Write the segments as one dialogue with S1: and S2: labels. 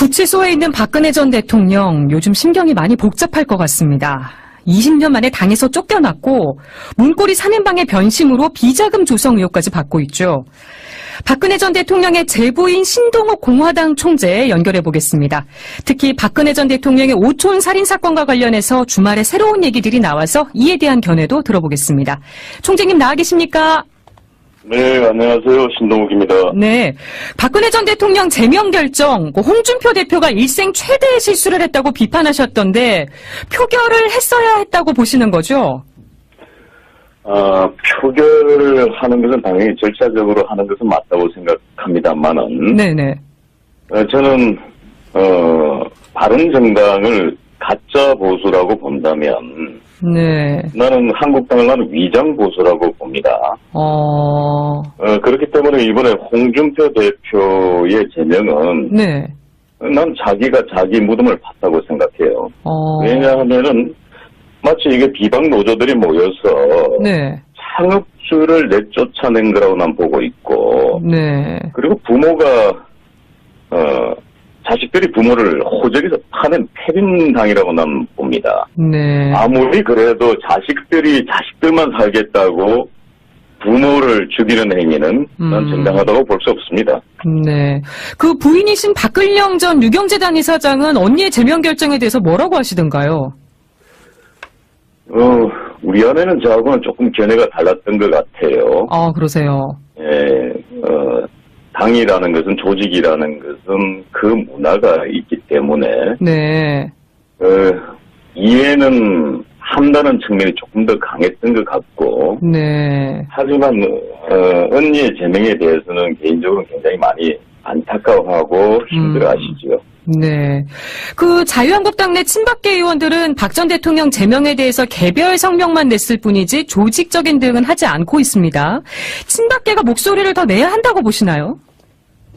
S1: 구치소에 있는 박근혜 전 대통령 요즘 심경이 많이 복잡할 것 같습니다. 20년 만에 당에서 쫓겨났고 문고리 3인방의 변심으로 비자금 조성 의혹까지 받고 있죠. 박근혜 전 대통령의 제부인 신동욱 공화당 총재 연결해 보겠습니다. 특히 박근혜 전 대통령의 오촌 살인 사건과 관련해서 주말에 새로운 얘기들이 나와서 이에 대한 견해도 들어보겠습니다. 총재님 나와 계십니까?
S2: 네, 안녕하세요. 신동욱입니다.
S1: 네, 박근혜 전 대통령 제명 결정, 홍준표 대표가 일생 최대의 실수를 했다고 비판하셨던데 표결을 했어야 했다고 보시는 거죠?
S2: 표결을 하는 것은 당연히 절차적으로 하는 것은 맞다고 생각합니다만은
S1: 네네.
S2: 저는 바른정당을 가짜 보수라고 본다면
S1: 네.
S2: 나는 한국당을 위장 보수라고 봅니다. 그렇기 때문에 이번에 홍준표 대표의 제명은
S1: 네.
S2: 난 자기가 자기 무덤을 팠다고 생각해요. 왜냐하면은 마치 이게 비박 노조들이 모여서
S1: 네.
S2: 창업주를 내쫓아낸 거라고 난 보고 있고,
S1: 네.
S2: 그리고 부모가 자식들이 부모를 호적에서 파낸 패륜당이라고 난 봅니다.
S1: 네.
S2: 아무리 그래도 자식들이 자식들만 살겠다고 부모를 죽이는 행위는 난 정당하다고 볼 수 없습니다.
S1: 네. 그 부인이신 박근령 전 유경재단 이사장은 언니의 제명 결정에 대해서 뭐라고 하시던가요?
S2: 우리 아내는 저하고는 조금 견해가 달랐던 것 같아요.
S1: 그러세요.
S2: 예, 당이라는 것은, 조직이라는 것은 그 문화가 있기 때문에,
S1: 네.
S2: 이해는 한다는 측면이 조금 더 강했던 것 같고,
S1: 네.
S2: 하지만, 언니의 제명에 대해서는 개인적으로 굉장히 많이 안타까워하고 힘들어 하시죠.
S1: 네. 그 자유한국당 내 친박계 의원들은 박 전 대통령 제명에 대해서 개별 성명만 냈을 뿐이지 조직적인 대응은 하지 않고 있습니다. 친박계가 목소리를 더 내야 한다고 보시나요?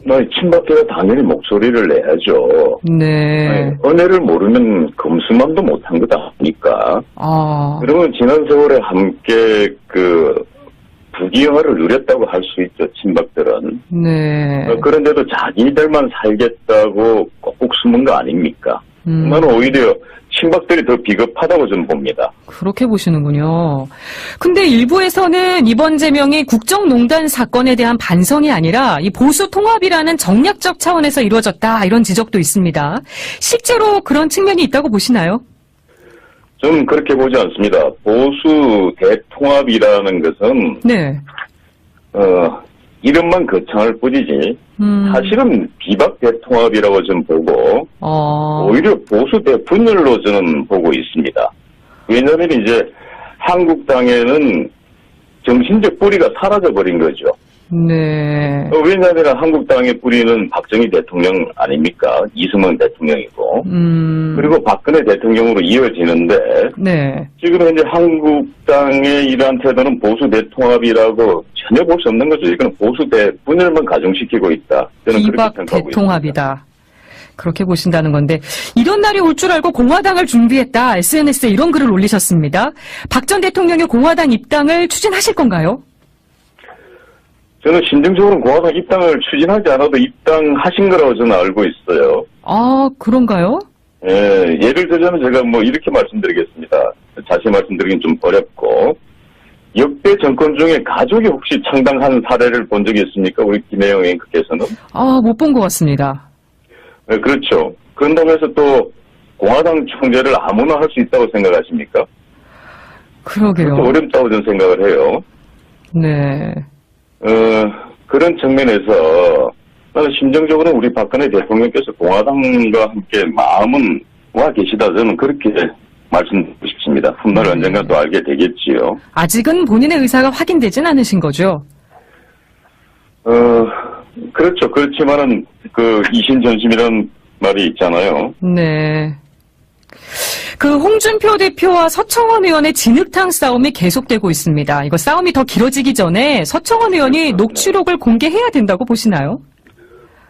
S2: 친박계가 당연히 목소리를 내야죠.
S1: 네.
S2: 은혜를 모르면 금수만도 못한 거다 하니까. 그러면 지난 세월에 함께 부귀영화를 누렸다고 할 수 있죠, 친박들은.
S1: 네.
S2: 그런데도 자기들만 살겠다고 꾹꾹 숨은 거 아닙니까? 나는 오히려 친박들이 더 비겁하다고 좀 봅니다.
S1: 그렇게 보시는군요. 근데 일부에서는 이번 제명이 국정농단 사건에 대한 반성이 아니라 이 보수 통합이라는 정략적 차원에서 이루어졌다, 이런 지적도 있습니다. 실제로 그런 측면이 있다고 보시나요?
S2: 저는 그렇게 보지 않습니다. 보수 대통합이라는 것은
S1: 네.
S2: 이름만 거창할 뿐이지 사실은 비박 대통합이라고 좀 보고 오히려 보수 대분열로 저는 보고 있습니다. 왜냐하면 이제 한국당에는 정신적 뿌리가 사라져버린 거죠.
S1: 네.
S2: 왜냐하면 한국당의 뿌리는 박정희 대통령 아닙니까? 이승만 대통령이고. 그리고 박근혜 대통령으로 이어지는데. 네. 지금 현재 한국당의 이러한 태도는 보수 대통합이라고 전혀 볼 수 없는 거죠. 이건 보수 대분열만 가중시키고 있다. 저는
S1: 비박
S2: 그렇게 생각하고
S1: 대통합이다.
S2: 있습니다.
S1: 그렇게 보신다는 건데, 이런 날이 올 줄 알고 공화당을 준비했다. SNS에 이런 글을 올리셨습니다. 박 전 대통령의 공화당 입당을 추진하실 건가요?
S2: 저는 심정적으로 공화당 입당을 추진하지 않아도 입당하신 거라고 저는 알고 있어요.
S1: 그런가요?
S2: 예, 예를 들자면 제가 이렇게 말씀드리겠습니다. 자세히 말씀드리긴 좀 어렵고, 역대 정권 중에 가족이 혹시 창당한 사례를 본 적이 있습니까? 우리 김혜영 앵커께서는?
S1: 못 본 것 같습니다.
S2: 네, 그렇죠. 그런다고 해서 또 공화당 총재를 아무나 할 수 있다고 생각하십니까?
S1: 그러게요.
S2: 어렵다고 저는 생각을 해요.
S1: 네.
S2: 그런 측면에서 나는 심정적으로 우리 박근혜 대통령께서 공화당과 함께 마음은 와 계시다. 저는 그렇게 말씀드리고 싶습니다. 훗날 언젠가 또 알게 되겠지요.
S1: 아직은 본인의 의사가 확인되진 않으신 거죠?
S2: 그렇죠. 그렇지만은 이신전심이라는 말이 있잖아요.
S1: 네. 홍준표 대표와 서청원 의원의 진흙탕 싸움이 계속되고 있습니다. 이거 싸움이 더 길어지기 전에 서청원 의원이 녹취록을 공개해야 된다고 보시나요?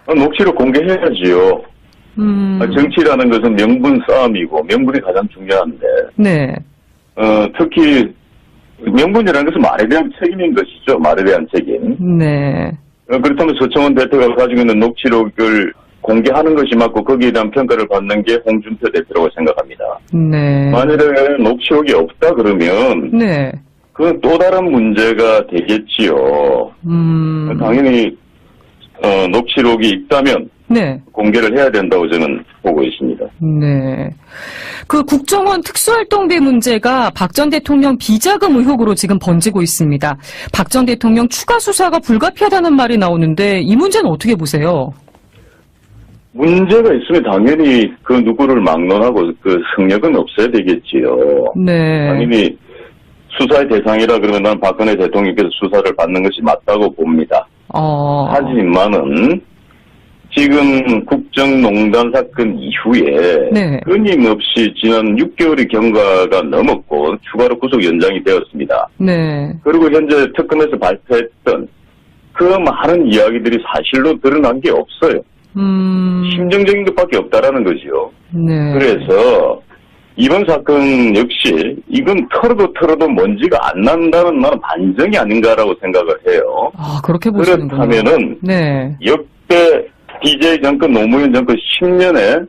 S2: 녹취록 공개해야지요. 정치라는 것은 명분 싸움이고 명분이 가장 중요한데. 네. 특히 명분이라는 것은 말에 대한 책임인 것이죠. 말에 대한 책임.
S1: 네.
S2: 그렇다면 서청원 대표가 가지고 있는 녹취록을 공개하는 것이 맞고 거기에 대한 평가를 받는 게 홍준표 대표라고 생각합니다.
S1: 네.
S2: 만일에 녹취록이 없다 그러면
S1: 네.
S2: 그건 또 다른 문제가 되겠지요. 당연히 녹취록이 있다면
S1: 네.
S2: 공개를 해야 된다고 저는 보고 있습니다.
S1: 네. 그 국정원 특수활동비 문제가 박 전 대통령 비자금 의혹으로 지금 번지고 있습니다. 박 전 대통령 추가 수사가 불가피하다는 말이 나오는데 이 문제는 어떻게 보세요?
S2: 문제가 있으면 당연히 그 누구를 막론하고 그 성역은 없어야 되겠지요.
S1: 네.
S2: 당연히 수사의 대상이라 그러면 난 박근혜 대통령께서 수사를 받는 것이 맞다고 봅니다. 하지만은 지금 국정농단 사건 이후에
S1: 네.
S2: 끊임없이 지난 6개월의 경과가 넘었고 추가로 구속 연장이 되었습니다.
S1: 네.
S2: 그리고 현재 특검에서 발표했던 그 많은 이야기들이 사실로 드러난 게 없어요. 심정적인 것밖에 없다라는 거지요.
S1: 네.
S2: 그래서 이번 사건 역시 이건 털어도 먼지가 안 난다는 나는 반증이 아닌가라고 생각을 해요.
S1: 아, 그렇게 보시는군요.
S2: 그렇다면은
S1: 네.
S2: 역대 DJ 정권, 노무현 정권 10년에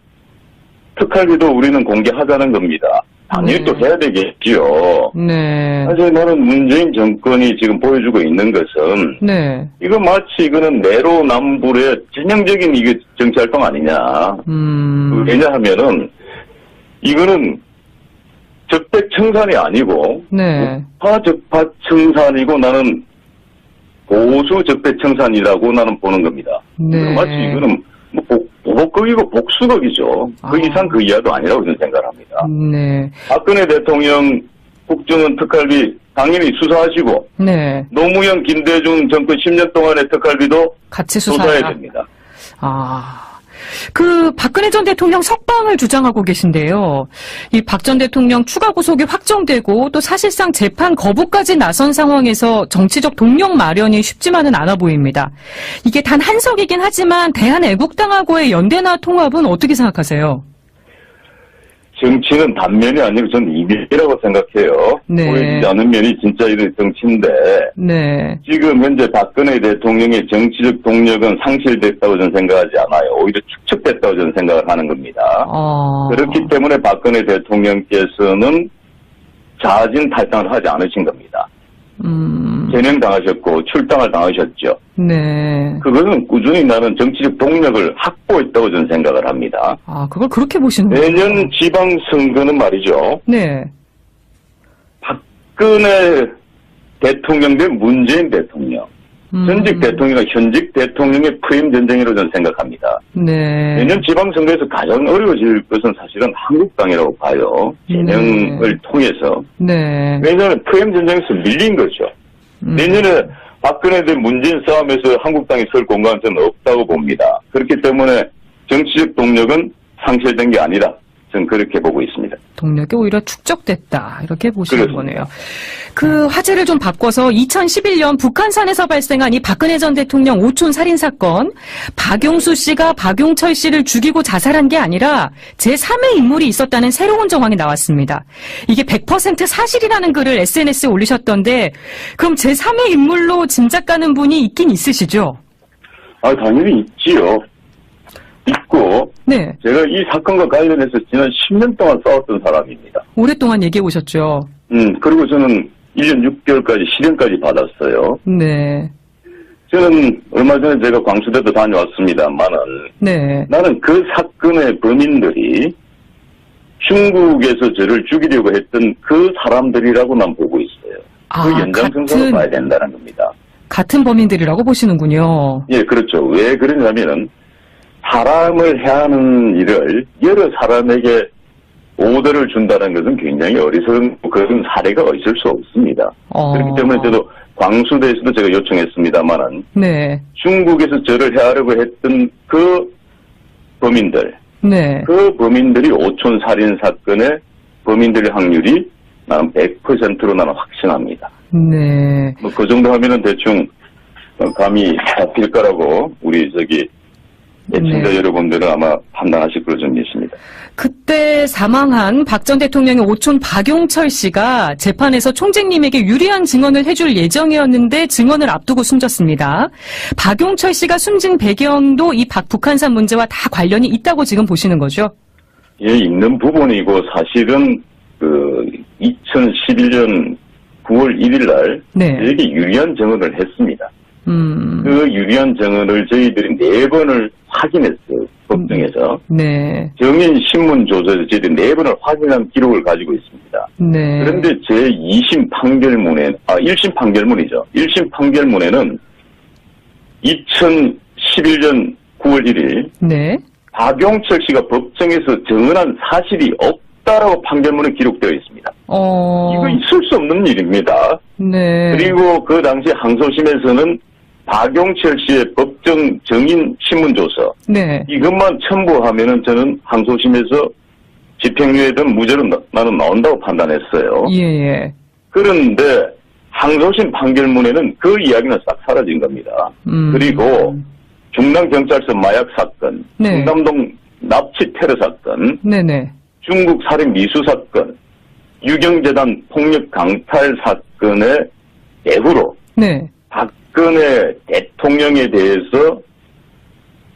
S2: 특활비도 우리는 공개하자는 겁니다. 당연히
S1: 네.
S2: 또 해야 되겠지요.
S1: 네.
S2: 사실 나는 문재인 정권이 지금 보여주고 있는 것은
S1: 네.
S2: 이거 마치 이거는 내로남불의 전형적인 이게 정치활동 아니냐. 왜냐하면은 이거는 적폐청산이 아니고
S1: 네.
S2: 적파청산이고 나는 보수 적폐청산이라고 나는 보는 겁니다.
S1: 네.
S2: 마치 이거는 뭐 보복극이고 복수극이죠. 그 이상 그 이하도 아니라고 저는 생각합니다.
S1: 네.
S2: 박근혜 대통령 국정원 특활비 당연히 수사하시고
S1: 네.
S2: 노무현 김대중 정권 10년 동안의 특활비도
S1: 같이
S2: 수사해야 됩니다.
S1: 그 박근혜 전 대통령 석방을 주장하고 계신데요. 이 박 전 대통령 추가 구속이 확정되고 또 사실상 재판 거부까지 나선 상황에서 정치적 동력 마련이 쉽지만은 않아 보입니다. 이게 단 한석이긴 하지만 대한애국당하고의 연대나 통합은 어떻게 생각하세요?
S2: 정치는 단면이 아니고 저는 이면이라고 생각해요.
S1: 네.
S2: 보이지 않는 면이 진짜 이런 정치인데
S1: 네.
S2: 지금 현재 박근혜 대통령의 정치적 동력은 상실됐다고 저는 생각하지 않아요. 오히려 축적됐다고 저는 생각을 하는 겁니다. 그렇기 때문에 박근혜 대통령께서는 자진 탈당을 하지 않으신 겁니다. 제명당하셨고 출당을 당하셨죠.
S1: 네.
S2: 그것은 꾸준히 나는 정치적 동력을 확보했다고 저는 생각을 합니다.
S1: 그걸 그렇게 보시는군요.
S2: 내년 지방선거는 말이죠.
S1: 네.
S2: 박근혜 대통령 대 문재인 대통령. 전직 대통령과 현직 대통령의 프레임 전쟁이라고 저는 생각합니다.
S1: 네.
S2: 내년 지방선거에서 가장 어려워질 것은 사실은 한국당이라고 봐요. 진영을 통해서.
S1: 네.
S2: 왜냐하면 프레임 전쟁에서 밀린 거죠. 내년에 박근혜 대 문재인 싸움에서 한국당이 설 공간은 저는 없다고 봅니다. 그렇기 때문에 정치적 동력은 상실된 게 아니라 저는 그렇게 보고 있습니다.
S1: 동력이 오히려 축적됐다. 이렇게 보시는
S2: 그렇습니다.
S1: 거네요. 그 화제를 좀 바꿔서 2011년 북한산에서 발생한 이 박근혜 전 대통령 오촌 살인 사건, 박용수 씨가 박용철 씨를 죽이고 자살한 게 아니라 제3의 인물이 있었다는 새로운 정황이 나왔습니다. 이게 100% 사실이라는 글을 SNS에 올리셨던데 그럼 제3의 인물로 짐작가는 분이 있긴 있으시죠?
S2: 당연히 있지요. 있고
S1: 네.
S2: 제가 이 사건과 관련해서 지난 10년 동안 싸웠던 사람입니다.
S1: 오랫동안 얘기해 오셨죠?
S2: 그리고 저는 1년 6개월까지 실형까지 받았어요.
S1: 네.
S2: 저는 얼마 전에 제가 광주대도 다녀왔습니다만은
S1: 네.
S2: 나는 그 사건의 범인들이 중국에서 저를 죽이려고 했던 그 사람들이라고 난 보고 있어요. 그 연장선상으로 봐야 된다는 겁니다.
S1: 같은 범인들이라고 보시는군요.
S2: 예, 그렇죠. 왜 그러냐면은 사람을 해하는 일을 여러 사람에게 오더를 준다는 것은 굉장히 어리석은 그런 사례가 있을 수 없습니다. 그렇기 때문에 저도 광수대에서도 제가 요청했습니다만은
S1: 네.
S2: 중국에서 저를 해하려고 했던 그 범인들,
S1: 네.
S2: 그 범인들이 오촌 살인 사건의 범인들의 확률이 나는 100%로 나는 확신합니다.
S1: 네.
S2: 그 정도 하면은 대충 감이 잡힐 거라고 우리 애청자 여러분들은 아마 판단하실 걸로 좀 믿습니다.
S1: 그때 사망한 박 전 대통령의 오촌 박용철 씨가 재판에서 총재님에게 유리한 증언을 해줄 예정이었는데 증언을 앞두고 숨졌습니다. 박용철 씨가 숨진 배경도 이 북한산 문제와 다 관련이 있다고 지금 보시는 거죠?
S2: 예, 있는 부분이고 사실은 2011년 9월 1일 날 되게 유리한 증언을 했습니다. 그 유리한 증언을 저희들이 4번을 확인했어요. 법정에서.
S1: 네.
S2: 정인 신문 조사에서 저희들이 4번을 확인한 기록을 가지고 있습니다.
S1: 네.
S2: 그런데 제 2심 판결문에, 1심 판결문이죠. 1심 판결문에는 2011년 9월 1일.
S1: 네.
S2: 박용철 씨가 법정에서 증언한 사실이 없다라고 판결문에 기록되어 있습니다. 이거 있을 수 없는 일입니다.
S1: 네.
S2: 그리고 그 당시 항소심에서는 박용철 씨의 법정 정인 신문조서
S1: 네.
S2: 이것만 첨부하면은 저는 항소심에서 집행유예든 무죄로 나는 나온다고 판단했어요.
S1: 예.
S2: 그런데 항소심 판결문에는 그 이야기는 싹 사라진 겁니다. 그리고 중랑경찰서 마약 사건, 충남동 납치 테러 사건,
S1: 네네.
S2: 중국 살인 미수 사건, 유경재단 폭력 강탈 사건의 배후로 박근혜 대통령에 대해서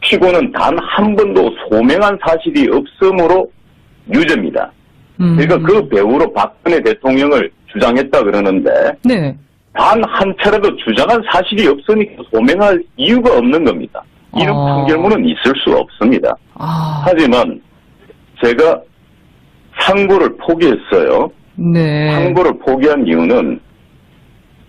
S2: 피고는 단 한 번도 소명한 사실이 없으므로 유죄입니다. 그러니까 그 배후로 박근혜 대통령을 주장했다 그러는데 단 한 차례도 주장한 사실이 없으니까 소명할 이유가 없는 겁니다. 이런 판결문은 있을 수 없습니다. 하지만 제가 상고를 포기했어요. 상고를 포기한 이유는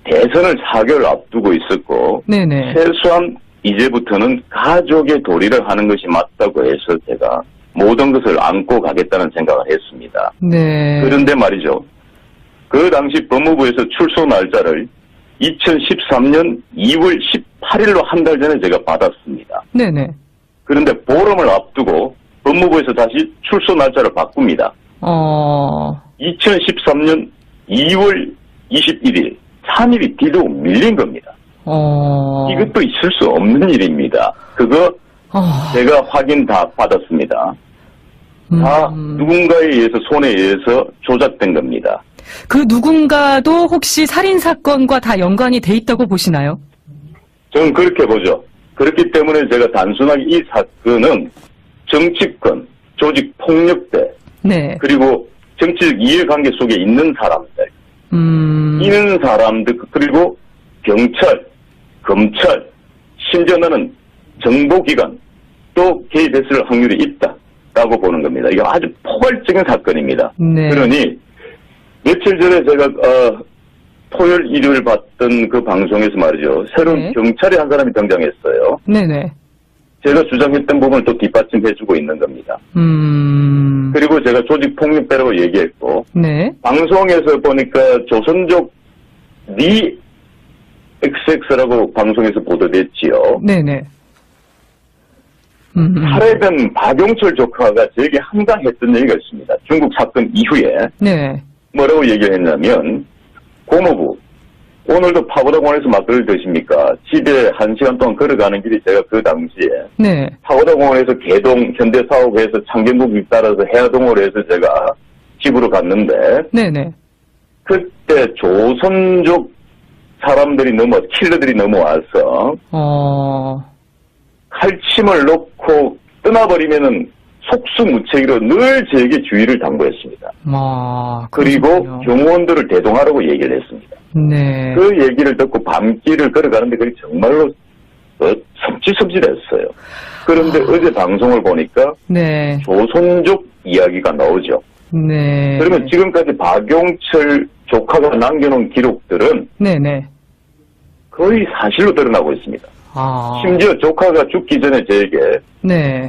S2: 대선을 4개월 앞두고 있었고 최소한 이제부터는 가족의 도리를 하는 것이 맞다고 해서 제가 모든 것을 안고 가겠다는 생각을 했습니다. 그런데 말이죠. 그 당시 법무부에서 출소 날짜를 2013년 2월 18일로 한 달 전에 제가 받았습니다. 그런데 보름을 앞두고 법무부에서 다시 출소 날짜를 바꿉니다. 2013년 2월 21일 3일이 뒤로 밀린 겁니다. 이것도 있을 수 없는 일입니다. 그거 제가 확인 다 받았습니다. 다 누군가에 의해서 손에 의해서 조작된 겁니다.
S1: 그 누군가도 혹시 살인사건과 다 연관이 돼 있다고 보시나요?
S2: 저는 그렇게 보죠. 그렇기 때문에 제가 단순하게 이 사건은 정치권, 조직폭력배, 그리고 정치적 이해관계 속에 있는 사람들, 있는 사람들, 그리고 경찰, 검찰, 심지어 나는 정보기관 또 개입했을 확률이 있다라고 보는 겁니다. 이게 아주 포괄적인 사건입니다. 그러니 며칠 전에 제가 토요일, 일요일 봤던 그 방송에서 말이죠. 새로운 경찰이 한 사람이 등장했어요. 제가 주장했던 부분을 또 뒷받침해주고 있는 겁니다. 그리고 제가 조직폭력배라고 얘기했고 방송에서 보니까 조선족 니 XX라고 방송에서 보도됐지요. 살해된 박용철 조카가 저에게 항상 했던 얘기가 있습니다. 중국 사건 이후에 뭐라고 얘기를 했냐면 고모부 오늘도 파고다공원에서 막걸리 드십니까? 집에 1시간 동안 걸어가는 길이 제가 그 당시에 파고다공원에서 개동 현대사업에서 창경궁 따라서 해화동으로 해서 제가 집으로 갔는데 그때 조선족 사람들이 킬러들이 넘어와서 칼침을 놓고 떠나버리면은 속수무책으로 늘 제게 주의를 당부했습니다. 그리고 경호원들을 대동하라고 얘기를 했습니다. 그 얘기를 듣고 밤길을 걸어가는데 그게 정말로 섬찟섬찟했어요. 그런데 어제 방송을 보니까 조선족 이야기가 나오죠. 그러면 지금까지 박용철 조카가 남겨놓은 기록들은 거의 사실로 드러나고 있습니다. 심지어 조카가 죽기 전에 저에게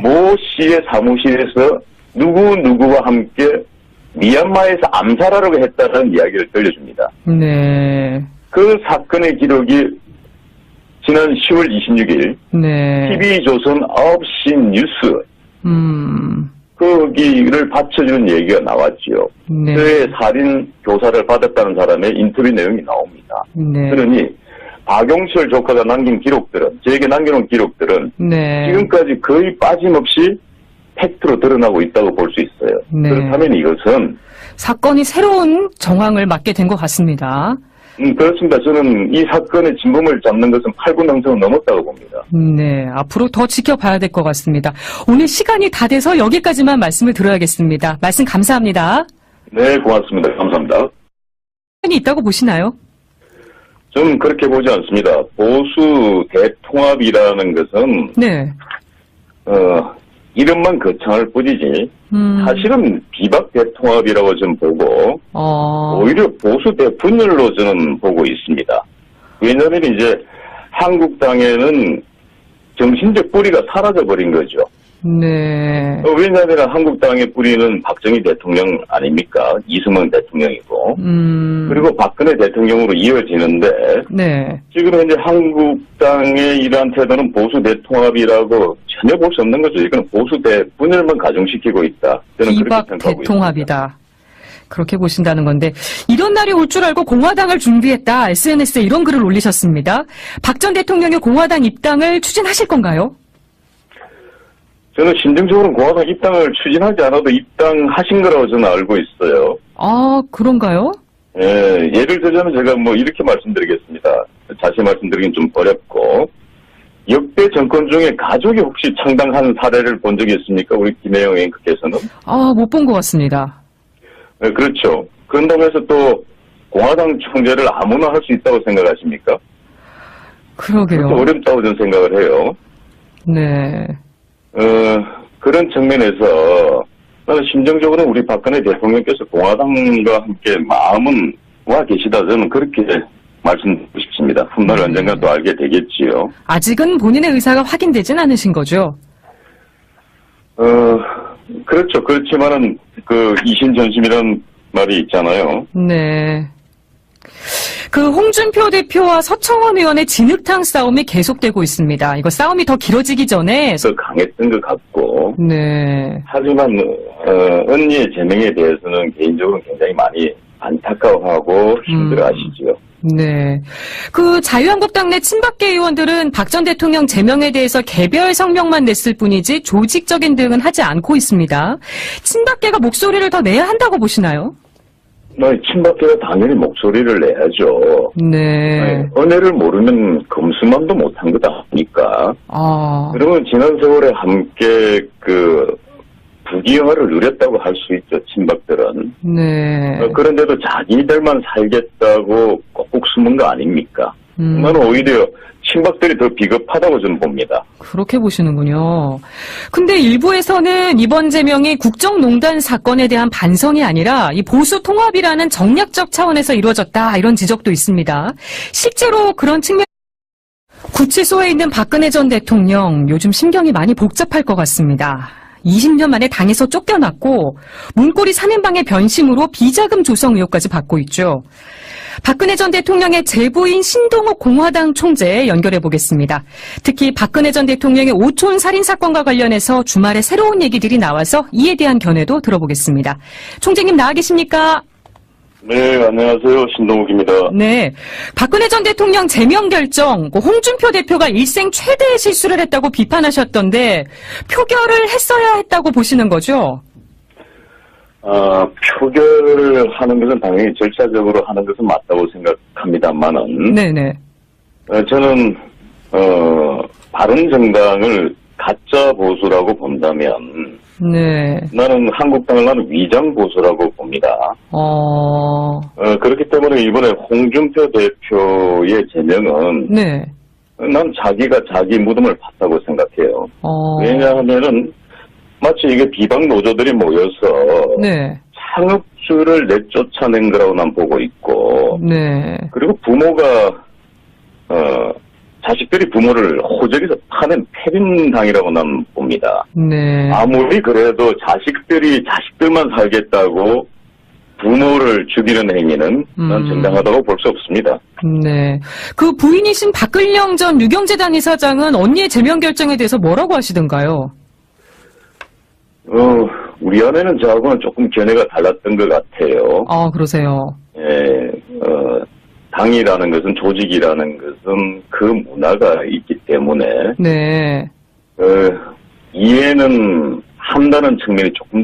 S2: 모 씨의 사무실에서 누구누구와 함께 미얀마에서 암살하려고 했다는 이야기를 들려줍니다. 그 사건의 기록이 지난 10월 26일 TV조선 9시 뉴스 거기를 받쳐주는 얘기가 나왔지요. 그의 살인 교사를 받았다는 사람의 인터뷰 내용이 나옵니다. 그러니 박용철 조카가 남긴 기록들은, 저에게 남겨놓은 기록들은
S1: 네.
S2: 지금까지 거의 빠짐없이 팩트로 드러나고 있다고 볼 수 있어요.
S1: 네.
S2: 그렇다면 이것은
S1: 사건이 새로운 정황을 맞게 된 것 같습니다.
S2: 그렇습니다. 저는 이 사건의 진범을 잡는 것은 8분 능선은 넘었다고 봅니다.
S1: 네, 앞으로 더 지켜봐야 될 것 같습니다. 오늘 시간이 다 돼서 여기까지만 말씀을 드려야겠습니다. 말씀 감사합니다.
S2: 네, 고맙습니다. 감사합니다.
S1: 시간이 있다고 보시나요?
S2: 저는 그렇게 보지 않습니다. 보수 대통합이라는 것은
S1: 네.
S2: 이름만 거창할 뿐이지 사실은 비박 대통합이라고 저는 보고 오히려 보수 대분열로 저는 보고 있습니다. 왜냐하면 이제 한국당에는 정신적 뿌리가 사라져버린 거죠.
S1: 네.
S2: 왜냐하면 한국당의 뿌리는 박정희 대통령 아닙니까? 이승만 대통령이고 그리고 박근혜 대통령으로 이어지는데
S1: 네.
S2: 지금 현재 한국당의 이러한 태도는 보수 대통합이라고 전혀 볼 수 없는 거죠. 이건 보수 대분열만 가중시키고 있다. 저는
S1: 비박
S2: 그렇게 생각하고
S1: 대통합이다.
S2: 있습니다.
S1: 그렇게 보신다는 건데 이런 날이 올 줄 알고 공화당을 준비했다. SNS에 이런 글을 올리셨습니다. 박 전 대통령의 공화당 입당을 추진하실 건가요?
S2: 저는 심정적으로는 공화당 입당을 추진하지 않아도 입당하신 거라고 저는 알고 있어요.
S1: 아, 그런가요?
S2: 예, 예를 들자면 제가 뭐 이렇게 말씀드리겠습니다. 자세히 말씀드리긴 좀 어렵고 역대 정권 중에 가족이 혹시 창당한 사례를 본 적이 있습니까? 우리 김혜영 앵커께서는?
S1: 아, 못 본 것 같습니다.
S2: 네, 그렇죠. 그런다고 해서 또 공화당 총재를 아무나 할 수 있다고 생각하십니까?
S1: 그러게요.
S2: 그렇게 어렵다고 저는 생각을 해요.
S1: 네.
S2: 그런 측면에서 나는 심정적으로 우리 박근혜 대통령께서 공화당과 함께 마음은 와 계시다. 저는 그렇게 말씀드리고 싶습니다. 훗날 언젠가 또 알게 되겠지요.
S1: 아직은 본인의 의사가 확인되진 않으신 거죠?
S2: 그렇죠. 그렇지만은 그 이신전심이라는 말이 있잖아요.
S1: 네. 그 홍준표 대표와 서청원 의원의 진흙탕 싸움이 계속되고 있습니다. 이거 싸움이 더 길어지기 전에
S2: 더 강했던 것 같고.
S1: 네.
S2: 하지만 언니의 제명에 대해서는 개인적으로 굉장히 많이 안타까워하고 힘들어하시죠.
S1: 네. 그 자유한국당 내 친박계 의원들은 박 전 대통령 제명에 대해서 개별 성명만 냈을 뿐이지 조직적인 대응은 하지 않고 있습니다. 친박계가 목소리를 더 내야 한다고 보시나요?
S2: 친박계가 당연히 목소리를 내야죠.
S1: 네.
S2: 은혜를 모르면 검수만도 못한 것 아닙니까? 그러면 지난 세월에 함께 부귀영화를 누렸다고 할 수 있죠, 친박들은.
S1: 네.
S2: 그런데도 자기들만 살겠다고 꼭꼭 숨은 거 아닙니까? 나는 오히려 친박들이 더 비겁하다고 저는 봅니다.
S1: 그렇게 보시는군요. 근데 일부에서는 이번 제명이 국정농단 사건에 대한 반성이 아니라 이 보수 통합이라는 정략적 차원에서 이루어졌다 이런 지적도 있습니다. 실제로 그런 측면 구치소에 있는 박근혜 전 대통령 요즘 심경이 많이 복잡할 것 같습니다. 20년 만에 당에서 쫓겨났고 문고리 3인방의 변심으로 비자금 조성 의혹까지 받고 있죠. 박근혜 전 대통령의 제부인 신동욱 공화당 총재 연결해 보겠습니다. 특히 박근혜 전 대통령의 오촌 살인 사건과 관련해서 주말에 새로운 얘기들이 나와서 이에 대한 견해도 들어보겠습니다. 총재님 나와 계십니까?
S2: 네, 안녕하세요. 신동욱입니다.
S1: 네, 박근혜 전 대통령 제명 결정, 홍준표 대표가 일생 최대의 실수를 했다고 비판하셨던데 표결을 했어야 했다고 보시는 거죠?
S2: 표결을 하는 것은 당연히 절차적으로 하는 것은 맞다고 생각합니다만은.
S1: 네네.
S2: 저는, 바른정당을 가짜 보수라고 본다면.
S1: 네.
S2: 나는 한국당을 나는 위장 보수라고 봅니다. 그렇기 때문에 이번에 홍준표 대표의 제명은. 네. 난 자기가 자기 무덤을 팠다고 생각해요. 왜냐하면은, 마치 이게 비박 노조들이 모여서 네. 창업주를 내쫓아낸 거라고 난 보고 있고 네. 그리고 부모가 자식들이 부모를 호적에서 파낸 패륜당이라고 난 봅니다. 네. 아무리 그래도 자식들이 자식들만 살겠다고 부모를 죽이는 행위는 난 정당하다고 볼 수 없습니다.
S1: 네. 그 부인이신 박근령 전 유경재단 이사장은 언니의 제명 결정에 대해서 뭐라고 하시던가요?
S2: 우리 아내는 저하고는 조금 견해가 달랐던 것 같아요.
S1: 그러세요?
S2: 예, 당이라는 것은, 조직이라는 것은 그 문화가 있기 때문에
S1: 네.
S2: 이해는 한다는 측면이 조금